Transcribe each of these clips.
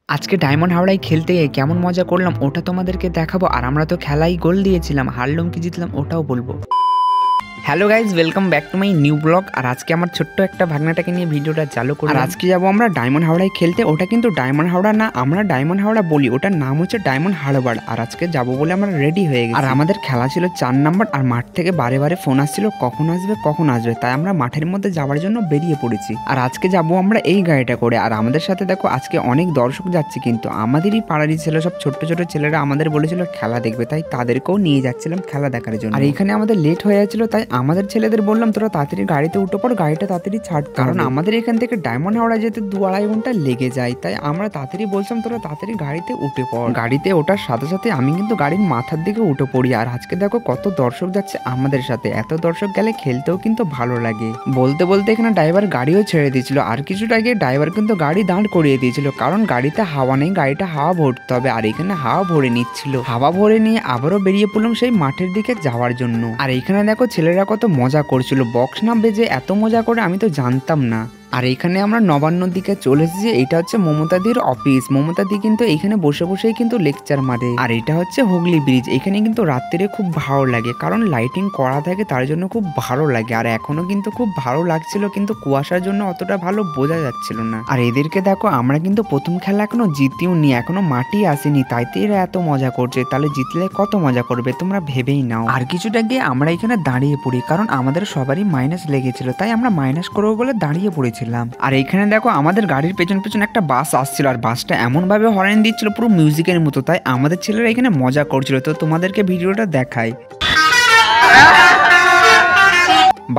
আজকে ডায়মন্ড হাওড়ায় খেলতে গিয়ে কেমন মজা করলাম ওটা তোমাদেরকে দেখাবো। আর আমরা তো খেলাই গোল দিয়েছিলাম, হারলাম কি জিতলাম ওটাও বলবো। Hello guys, welcome back to my new blog. আর আজকে আমার ছোট্ট একটা ভাগনাটাকে নিয়ে ভিডিওটা চালু করি। আর আজকে যাবো আমরা ডায়মন্ড হাওড়ায় খেলতে। ওটা কিন্তু ডায়মন্ড হাওড়া না, আমরা ডায়মন্ড হাওড়া বলি, ওটার নাম হচ্ছে ডায়মন্ড হারবার। আর আজকে যাবো বলে আমরা রেডি হয়ে গেছি। আর আমাদের খেলা ছিল 4 নাম্বার। আর মাঠ থেকে বারে বারে ফোন আসছিল কখন আসবে, তাই আমরা মাঠের মধ্যে যাওয়ার জন্য বেরিয়ে পড়েছি। আর আজকে যাবো আমরা এই গাড়িটা করে। আর আমাদের সাথে দেখো আজকে অনেক দর্শক যাচ্ছে, কিন্তু আমাদেরই পাড়ারই ছিল, সব ছোট্ট ছোট ছেলেরা আমাদের বলেছিল খেলা দেখবে, তাই তাদেরকেও নিয়ে যাচ্ছিলাম খেলা দেখার জন্য। আর এখানে আমাদের লেট হয়ে যাচ্ছিল, তাই আমাদের ছেলেদের বললাম তোরা তাড়াতাড়ি গাড়িতে উঠে পড়, গাড়িটা তাড়াতাড়ি ছাড়, কারণ আমাদের এখান থেকে ডায়মন্ড হাওড়া যেতে 2-2.5 ঘন্টা লেগে যায়। তাই আমরা তাড়াতাড়ি বলছিলাম তোরা তাড়াতাড়ি গাড়িতে উঠে পড়। গাড়িতে ওঠার সাথে সাথে আমি কিন্তু গাড়ির মাথার দিকে উঠে পড়ি। আর আজকে দেখো কত দর্শক যাচ্ছে আমাদের সাথে। এত দর্শক গেলে খেলতেও কিন্তু ভালো লাগে। বলতে বলতে এখানে ড্রাইভার গাড়িও ছেড়ে দিয়েছিল। আর কিছুটা আগে ড্রাইভার কিন্তু গাড়ি দাঁড় করিয়ে দিয়েছিল, কারণ গাড়িতে হাওয়া নেই, গাড়িটা হাওয়া ভরতে হবে। আর এখানে হাওয়া ভরে নিচ্ছিল, হাওয়া ভরে নিয়ে আবারও বেরিয়ে পড়লাম সেই মাঠের দিকে যাওয়ার জন্য। আর এখানে দেখো ছেলেরা কত মজা করছিল, বক্স না বেজে এত মজা করে আমি তো জানতাম না। আর এখানে আমরা নবান্নর দিকে চলে এসেছি। এটা হচ্ছে মমতাদির অফিস। মমতাদি কিন্তু এখানে বসে বসেই কিন্তু লেকচার মারে। আর এটা হচ্ছে হুগলি ব্রিজ। এখানে কিন্তু রাত্রিরে খুব ভালো লাগে, কারণ লাইটিং করা থাকে, তার জন্য খুব ভালো লাগে। আর এখনো কিন্তু খুব ভালো লাগছিল, কিন্তু কুয়াশার জন্য অতটা ভালো বোঝা যাচ্ছিল না। আর এদেরকে দেখো আমরা কিন্তু প্রথম খেলা এখনো জিতিও নি, এখনো মাটি আসেনি, তাই তো এরা এত মজা করছে। তাহলে জিতলে কত মজা করবে তোমরা ভেবেই নাও। আর কিছুটা গিয়ে আমরা এখানে দাঁড়িয়ে পড়ি, কারণ আমাদের সবারই মাইনাস লেগেছিল, তাই আমরা মাইনাস করবো বলে দাঁড়িয়ে পড়েছি। আর এখানে দেখো আমাদের গাড়ির পেছন পেছন একটা বাস আসছিল। আর বাসটা এমন ভাবে হর্ন দিচ্ছিল পুরো মিউজিকের মতো, তাই আমাদের ছেলেরা এখানে মজা করছিল। তো তোমাদেরকে ভিডিওটা দেখাই।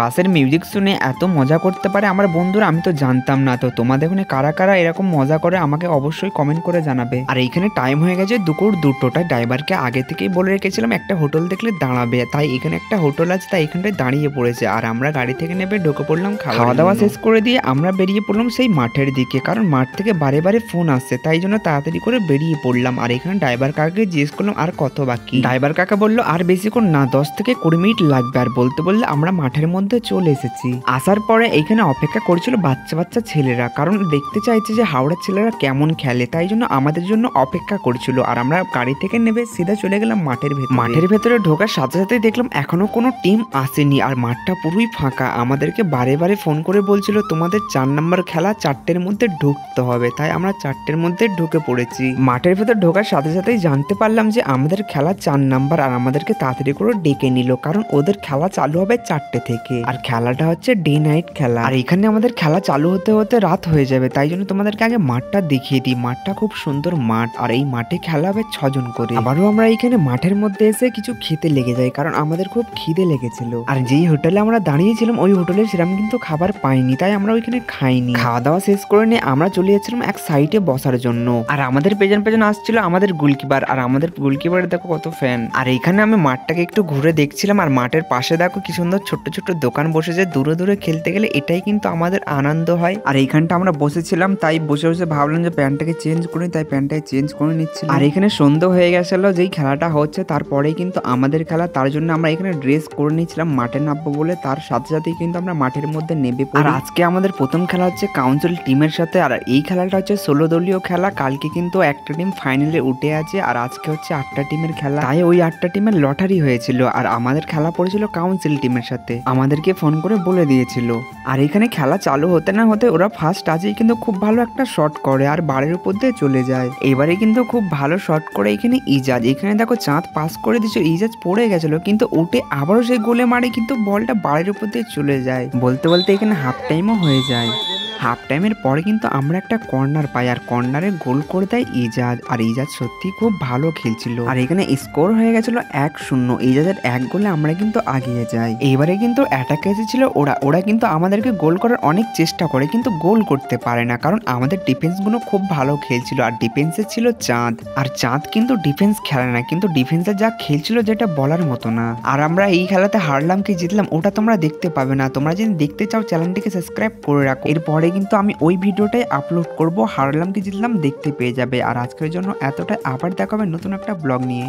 বাসের মিউজিক শুনে এত মজা করতে পারে আমার বন্ধুরা, আমি তো জানতাম না। তো তোমাদের ওখানে কারা কারা এরকম মজা করে আমাকে অবশ্যই কমেন্ট করে জানাবে। আর এইখানে টাইম হয়ে গেছে দুপুর 2টা। ড্রাইভারকে আগে থেকেই বলে রেখেছিলাম একটা হোটেল দেখলে দাঁড়াবে, তাই এখানে একটা হোটেল আছে, তাই এখানটায় দাঁড়িয়ে পড়েছে। আর আমরা গাড়ি থেকে নেবে ঢুকে পড়লাম, খাওয়া দাওয়া শেষ করে দিয়ে আমরা বেরিয়ে পড়লাম সেই মাঠের দিকে, কারণ মাঠ থেকে বারে বারে ফোন আসছে, তাই জন্য তাড়াতাড়ি করে বেরিয়ে পড়লাম। আর এখানে ড্রাইভার কাকাকে জিজ্ঞেস করলাম আর কত বাকি। ড্রাইভার কাকা বললো আর বেশিক্ষণ না, 10 থেকে 20 মিনিট লাগবে। আর বলতে বললে আমরা মাঠের মধ্যে চলে এসেছি। আসার পরে এখানে অপেক্ষা করছিল বাচ্চা বাচ্চা ছেলেরা, কারণ দেখতে চাইছে যে হাওড়ার ছেলেরা কেমন খেলে, তাই জন্য আমাদের জন্য অপেক্ষা করছিল। আর আমরা গাড়ি থেকে নেবে সিধা চলে গেলাম মাঠের ভেতরে। মাঠের ভেতরে ঢোকার সাথে সাথে দেখলাম এখনো কোনো টিম আসেনি, আর মাঠটা পুরোই ফাঁকা। আমাদেরকে বারে বারে ফোন করে বলছিল তোমাদের 4 নাম্বার খেলা 4টের মধ্যে ঢুকতে হবে, তাই আমরা 4টের মধ্যে ঢুকে পড়েছি। মাঠের ভেতর ঢোকার সাথে সাথেই জানতে পারলাম যে আমাদের খেলা 4 নাম্বার। আর আমাদেরকে তাড়াতাড়ি করে ডেকে নিল, কারণ ওদের খেলা চালু হবে 4টে থেকে। আর খেলাটা হচ্ছে ডে নাইট খেলা। আর এখানে আমাদের খেলা চালু হতে হতে রাত হয়ে যাবে, তাই জন্য তোমাদেরকে আগে মাঠটা দেখিয়ে দিই। মাঠটা খুব সুন্দর মাঠ, আর এই মাঠে খেলা হবে 6 জন করে। আবারও আমরা এইখানে মাঠের মধ্যে এসে কিছু খেতে লেগে যাই, কারণ আমাদের খুব খিদে লেগেছিল। আর যেই হোটেলে আমরা দাঁড়িয়েছিলাম ওই হোটেলে সেরকম কিন্তু খাবার পাইনি, তাই আমরা ওইখানে খাইনি। খাওয়া দাওয়া শেষ করে নিয়ে আমরা চলে যাচ্ছিলাম এক সাইডে বসার জন্য। আর আমাদের পেছন পেছন আসছিল আমাদের গোলকিপার। আর আমাদের গোলকিপারের দেখো কত ফ্যান। আর এইখানে আমি মাঠটাকে একটু ঘুরে দেখছিলাম। আর মাঠের পাশে দেখো কি সুন্দর ছোট্ট ছোট্ট দোকান বসেছে। দূরে দূরে খেলতে গেলে এটাই কিন্তু আমাদের আনন্দ হয়। আর এইখানটা আমরা বসেছিলাম, তাই বসে বসে ভাবলাম যে প্যান্টটাকে চেঞ্জ করি, তাই প্যান্টটাকে চেঞ্জ করে নিচ্ছিলাম। আর এখানে সন্ধ্যা হয়ে গেছিল যেই খেলাটা হচ্ছে, তারপরেই কিন্তু আমাদের খেলা, তার জন্য আমরা এখানে ড্রেস করে নিচ্ছিলাম মাঠে নামবো বলে। তার সাথে সাথেই কিন্তু আমরা মাঠের মধ্যে নেবে পড়ি। আর আজকে আমাদের প্রথম খেলা হচ্ছে কাউন্সিল টিমের সাথে। আর এই খেলাটা হচ্ছে 16 দলীয় খেলা। কালকে কিন্তু একটা টিম ফাইনালে উঠে আছে, আর আজকে হচ্ছে 8টা টিমের খেলা, তাই ওই 8টা টিমের লটারি হয়েছিল। আর আমাদের খেলা পড়েছিল কাউন্সিল টিমের সাথে, আমাদেরকে ফোন করে বলে দিয়েছিল। আর এখানে খেলা চালু হতে না হতে ওরা ফার্স্ট আজই কিন্তু খুব ভালো একটা শট করে, আর বাড়ির উপর দিয়ে চলে যায়। এবারে কিন্তু খুব ভালো শট করে এখানে ইজাজ। এখানে দেখো চাঁদ পাস করে দিচ্ছে, ইজাজ পড়ে গেছিল, কিন্তু উঠে আবারও সেই গোলে মারে, কিন্তু বলটা বাড়ির উপর দিয়ে চলে যায়। বলতে বলতে এখানে হাফ টাইমও হয়ে যায়। হাফ টাইমের পরে কিন্তু আমরা একটা কর্নার পাই, আর কর্নারে গোল করে দেয় ইজাজ। আর ইজাজ সত্যি খুব ভালো খেলছিল। আর এখানে স্কোর হয়ে গেছিল 1-0। ইজাজের 1 গোলে আমরা কিন্তু আগিয়ে যাই। এইবারে কিন্তু অ্যাটাকে এসেছিল ওরা কিন্তু আমাদেরকে গোল করার অনেক চেষ্টা করে, কিন্তু গোল করতে পারে না, কারণ আমাদের ডিফেন্স গুলো খুব ভালো খেলছিল। আর ডিফেন্সে ছিল চাঁদ। আর চাঁদ কিন্তু ডিফেন্স খেলে না, কিন্তু ডিফেন্সে যা খেলছিল যেটা বলার মতো না। আর আমরা এই খেলাতে হারলাম কি জিতলাম ওটা তোমরা দেখতে পাবে না। তোমরা যদি দেখতে চাও চ্যানেলটিকে সাবস্ক্রাইব করে রাখো, এরপরে কিন্তু আমি ওই ভিডিওটাই আপলোড করব, হারলাম কি জিতলাম দেখতে পেয়ে যাবে। আর আজকের জন্য এতটাই, আবার দেখা হবে নতুন একটা ব্লগ নিয়ে।